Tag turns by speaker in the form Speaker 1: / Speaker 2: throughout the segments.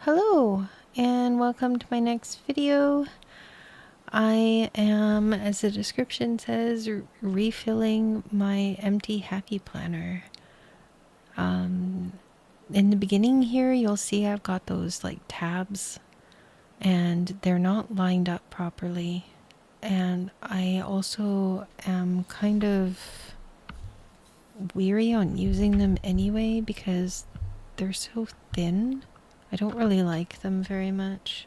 Speaker 1: Hello and welcome to my next video. I am, as the description says, refilling my empty happy planner. In the beginning here, you'll see I've got those like tabs and they're not lined up properly. And I also am kind of weary on using them anyway because they're so thin. I don't really like them very much.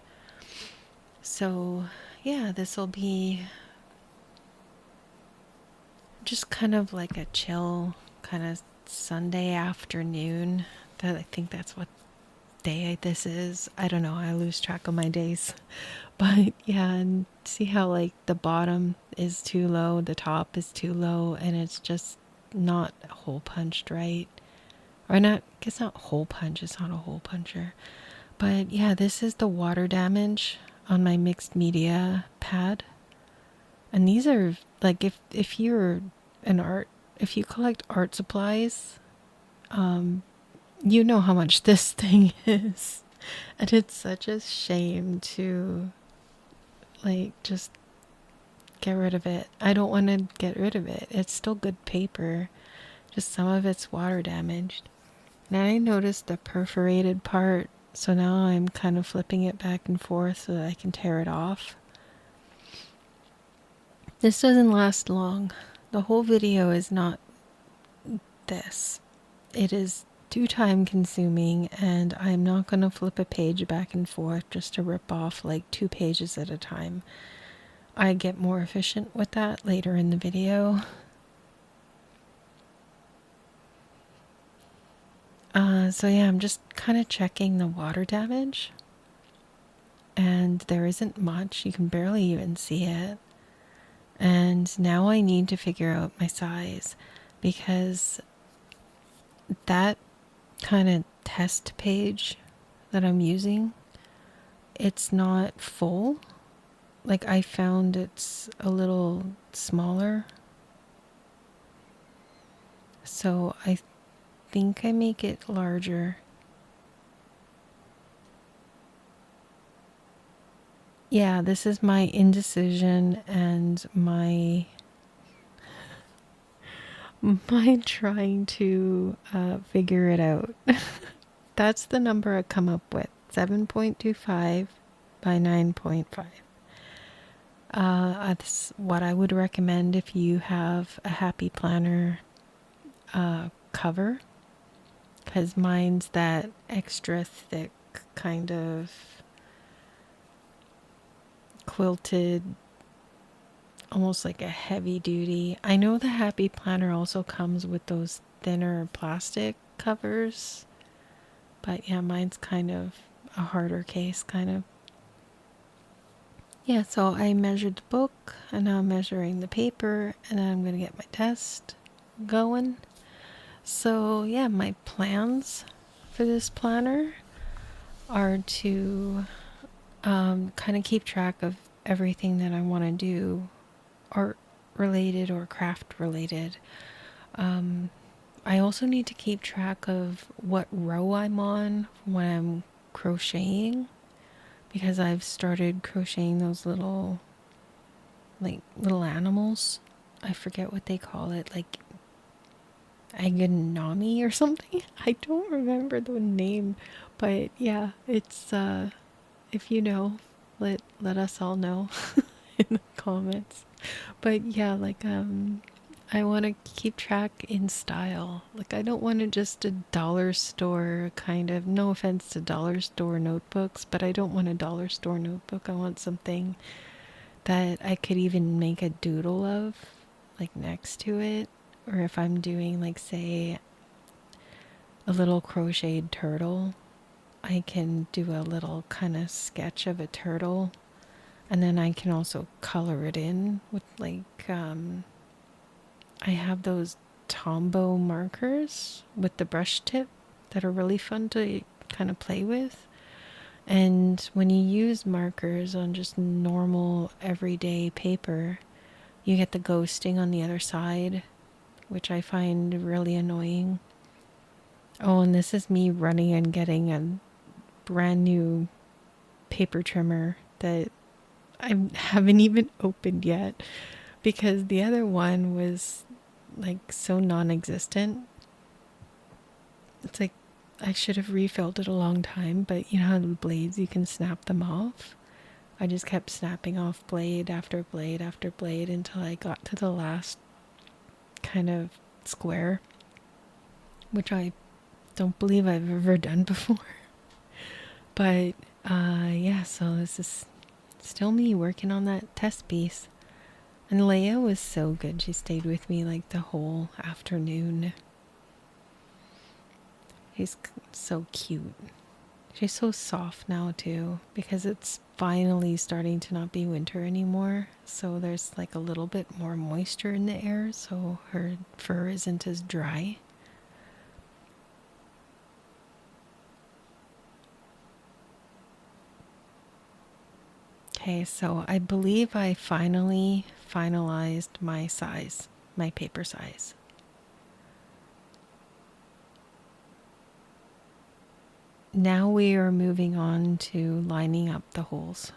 Speaker 1: So yeah, this will be just kind of like a chill kind of Sunday afternoon. I think that's what day this is. I don't know, I lose track of my days. But yeah, and see how like the bottom is too low, the top is too low, and it's just not hole punched right. Or not, I guess not hole punch, it's not a hole puncher. But yeah, this is the water damage on my mixed media pad. And these are like if you're if you collect art supplies, you know how much this thing is. And it's such a shame to like just get rid of it. I don't want to get rid of it. It's still good paper. Just some of it's water damaged. Now I noticed the perforated part, so now I'm kind of flipping it back and forth so that I can tear it off. This doesn't last long. The whole video is not this. It is too time consuming, and I'm not going to flip a page back and forth just to rip off like 2 pages at a time. I get more efficient with that later in the video. So yeah, I'm just kind of checking the water damage, and there isn't much. You can barely even see it. And now I need to figure out my size, because that kind of test page that I'm using, it's not full. Like I found it's a little smaller. So I think I make it larger. Yeah, this is my indecision and my trying to figure it out. That's the number I come up with, 7.25 by 9.5. That's what I would recommend if you have a happy planner cover, because mine's that extra thick kind of quilted, almost like a heavy duty. I know the happy planner also comes with those thinner plastic covers, but yeah, mine's kind of a harder case kind of. Yeah, so I measured the book, and now I'm measuring the paper, and then I'm going to get my test going. So yeah, my plans for this planner are to kind of keep track of everything that I want to do, art related or craft related. I also need to keep track of what row I'm on when I'm crocheting, because I've started crocheting those little animals. I forget what they call it, like agonami or something. I don't remember the name, but yeah, it's if you know, let us all know in the comments. But yeah, like I want to keep track in style. Like I don't want to just a dollar store kind of, no offense to dollar store notebooks, but I don't want a dollar store notebook. I want something that I could even make a doodle of, like next to it. Or if I'm doing like, say, a little crocheted turtle, I can do a little kind of sketch of a turtle, and then I can also color it in with like I have those Tombow markers with the brush tip that are really fun to kind of play with. And when you use markers on just normal everyday paper, you get the ghosting on the other side, which I find really annoying. Oh, and this is me running and getting brand new paper trimmer that I haven't even opened yet because the other one was like so non-existent. It's like I should have refilled it a long time, but you know how the blades, you can snap them off? I just kept snapping off blade after blade after blade until I got to the last kind of square, which I don't believe I've ever done before. But yeah, so this is still me working on that test piece. And Leia was so good. She stayed with me like the whole afternoon. She's so cute. She's so soft now too because it's finally starting to not be winter anymore. So there's like a little bit more moisture in the air, so her fur isn't as dry. Okay, so I believe I finally finalized my size, my paper size. Now we are moving on to lining up the holes.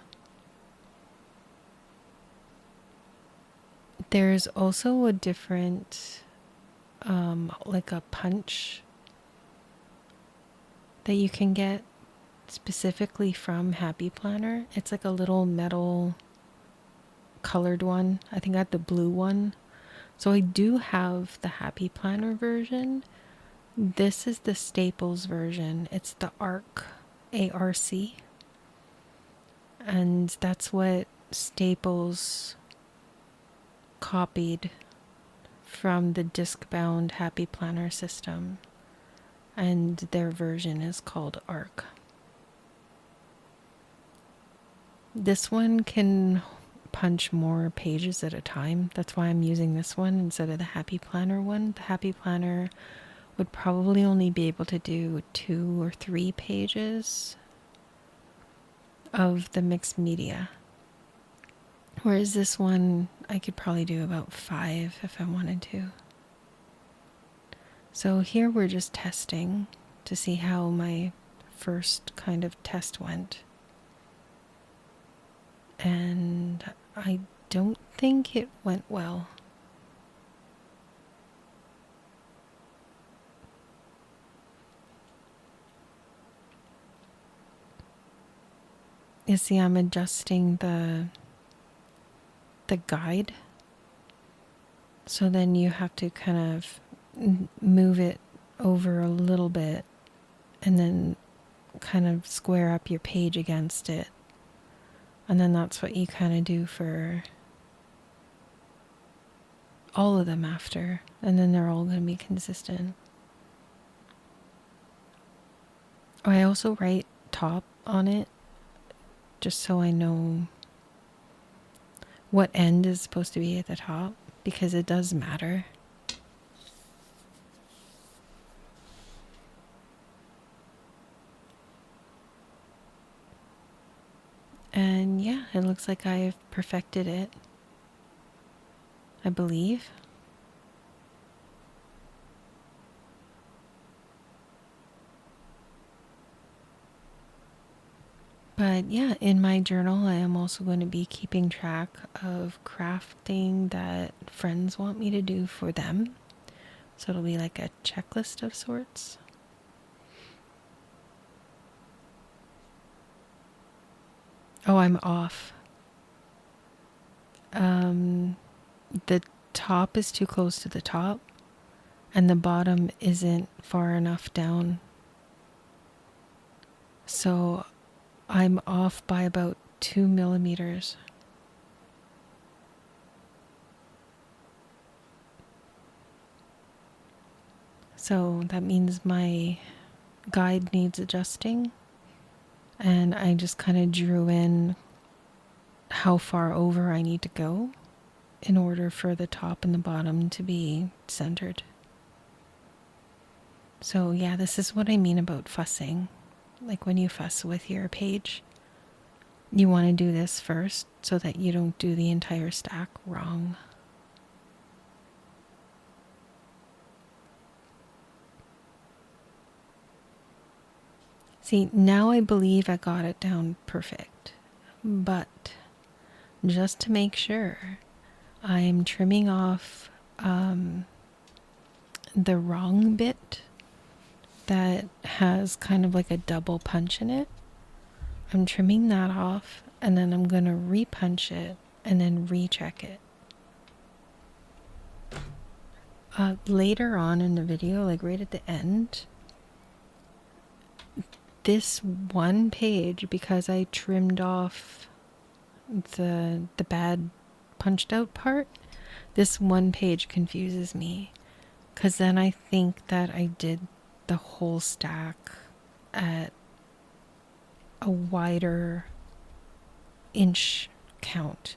Speaker 1: There's also a different, like a punch that you can get specifically from Happy Planner. It's like a little metal colored one. I think I got the blue one. So I do have the Happy Planner version. This is the Staples version. It's the ARC, A-R-C. And that's what Staples copied from the disc-bound Happy Planner system. And their version is called ARC. This one can punch more pages at a time. That's why I'm using this one instead of the Happy Planner one. The Happy Planner would probably only be able to do 2 or 3 pages of the mixed media. Whereas this one, I could probably do about 5 if I wanted to. So here we're just testing to see how my first kind of test went. And I don't think it went well. You see, I'm adjusting the guide. So then you have to kind of move it over a little bit and then kind of square up your page against it. And then that's what you kind of do for all of them after. And then they're all going to be consistent. I also write top on it just so I know what end is supposed to be at the top, because it does matter. And yeah, it looks like I've perfected it, I believe. But yeah, in my journal, I am also going to be keeping track of crafting that friends want me to do for them. So it'll be like a checklist of sorts. Oh, I'm off. The top is too close to the top, and the bottom isn't far enough down. So I'm off by about 2 millimeters. So that means my guide needs adjusting, and I just kind of drew in how far over I need to go in order for the top and the bottom to be centered. So yeah, this is what I mean about fussing. Like when you fuss with your page, you want to do this first so that you don't do the entire stack wrong. See, now I believe I got it down perfect. But just to make sure, I'm trimming off the wrong bit that has kind of like a double punch in it. I'm trimming that off, and then I'm going to repunch it and then recheck it. Later on in the video, like right at the end, this one page, because I trimmed off the bad punched out part, this one page confuses me, because then I think that I did the whole stack at a wider inch count.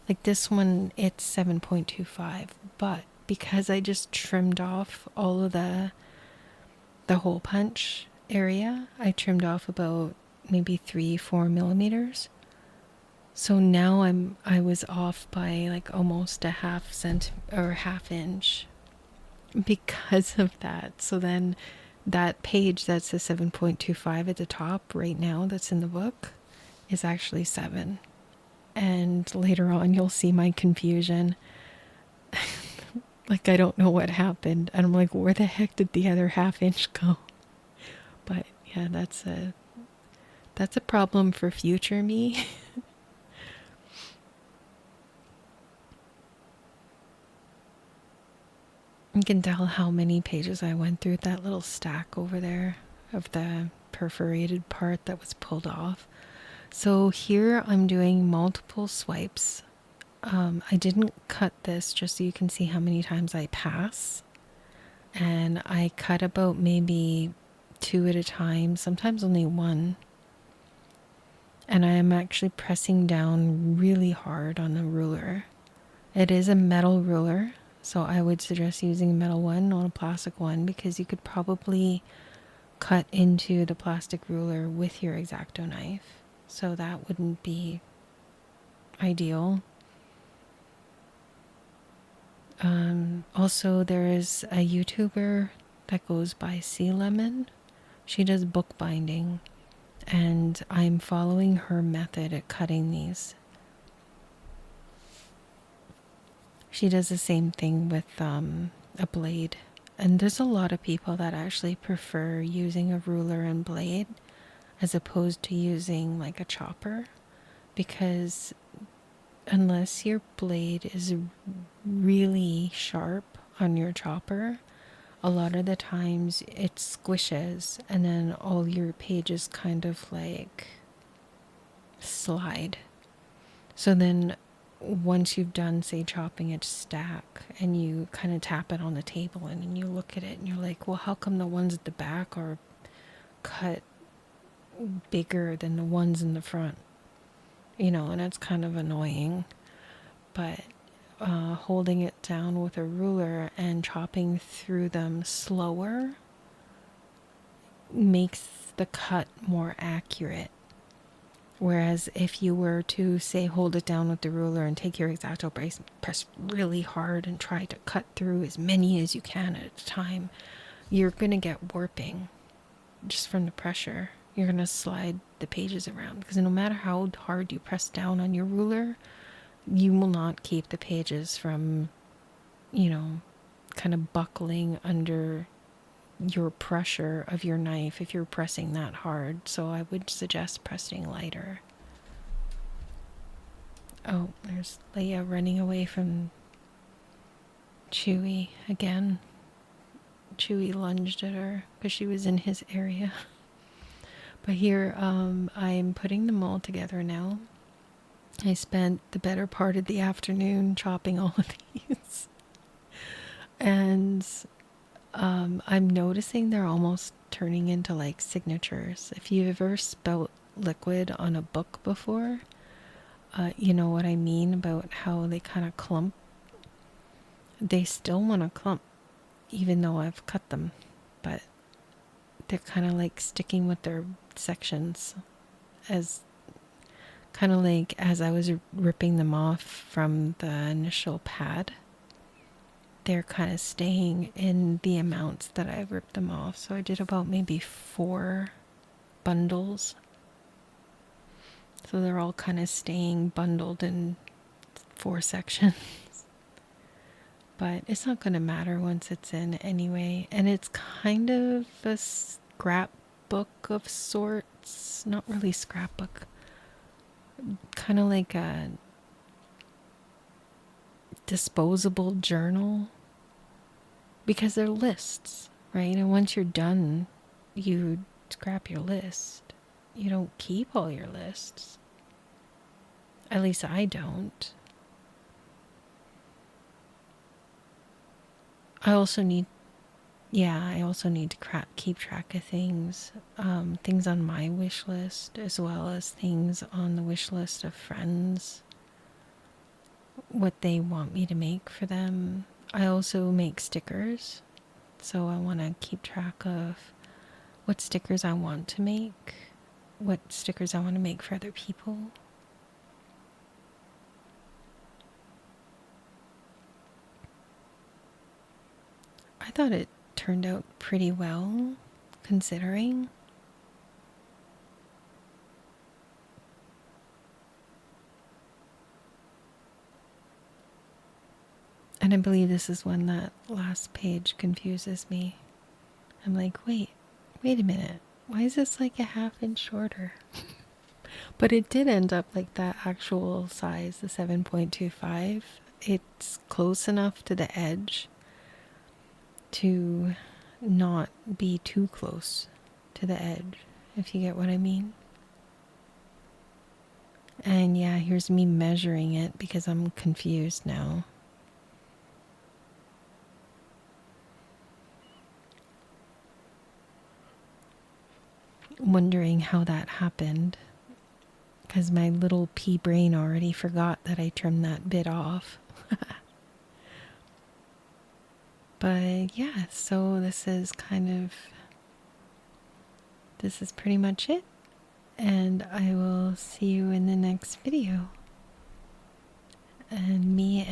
Speaker 1: Like this one, it's 7.25, but because I just trimmed off all of the hole punch area, I trimmed off about maybe 3-4 millimeters. So now I was off by like almost a half inch because of that. So then that page that's a 7.25 at the top right now that's in the book is actually 7. And later on you'll see my confusion. Like I don't know what happened. And I'm like, where the heck did the other half inch go? But yeah, that's a problem for future me. You can tell how many pages I went through that little stack over there of the perforated part that was pulled off. So here I'm doing multiple swipes. I didn't cut this just so you can see how many times I pass. And I cut about maybe 2 at a time, sometimes only 1. And I am actually pressing down really hard on the ruler. It is a metal ruler, so I would suggest using a metal one, not a plastic one, because you could probably cut into the plastic ruler with your X-Acto knife. So that wouldn't be ideal. Also, there is a YouTuber that goes by Sea Lemon. She does bookbinding, and I'm following her method at cutting these. She does the same thing with a blade. And there's a lot of people that actually prefer using a ruler and blade as opposed to using like a chopper, because unless your blade is really sharp on your chopper, a lot of the times it squishes and then all your pages kind of like slide. So then once you've done, say, chopping a stack and you kind of tap it on the table and you look at it and you're like, well, how come the ones at the back are cut bigger than the ones in the front? You know, and it's kind of annoying. But holding it down with a ruler and chopping through them slower makes the cut more accurate. Whereas if you were to, say, hold it down with the ruler and take your X-Acto brace and press really hard and try to cut through as many as you can at a time, you're going to get warping just from the pressure. You're going to slide the pages around, because no matter how hard you press down on your ruler, you will not keep the pages from, you know, kind of buckling under your pressure of your knife if you're pressing that hard. So I would suggest pressing lighter. Oh, there's Leia running away from Chewie again. Chewie lunged at her because she was in his area. But here I'm putting them all together now. I spent the better part of the afternoon chopping all of these. And I'm noticing they're almost turning into like signatures. If you've ever spelt liquid on a book before, you know what I mean about how they kind of clump. They still want to clump, even though I've cut them, but they're kind of like sticking with their sections, as kind of like as I was ripping them off from the initial pad. They're kind of staying in the amounts that I ripped them off. So I did about maybe 4 bundles. So they're all kind of staying bundled in 4 sections. But it's not going to matter once it's in anyway. And it's kind of a scrapbook of sorts. Not really scrapbook. Kind of like a disposable journal. Because they're lists, right? And once you're done, you scrap your list. You don't keep all your lists. At least I don't. I also need to keep track of things. Things on my wish list, as well as things on the wish list of friends. What they want me to make for them. I also make stickers. So I want to keep track of what stickers I want to make. What stickers I want to make for other people. I thought it turned out pretty well, considering. And I believe this is when that last page confuses me. I'm like, wait a minute. Why is this like a ½ inch shorter? But it did end up like that actual size, the 7.25. It's close enough to the edge to not be too close to the edge, if you get what I mean. And yeah, here's me measuring it because I'm confused now. Wondering how that happened. Because my little pea brain already forgot that I trimmed that bit off. But yeah, so this is pretty much it. And I will see you in the next video. And me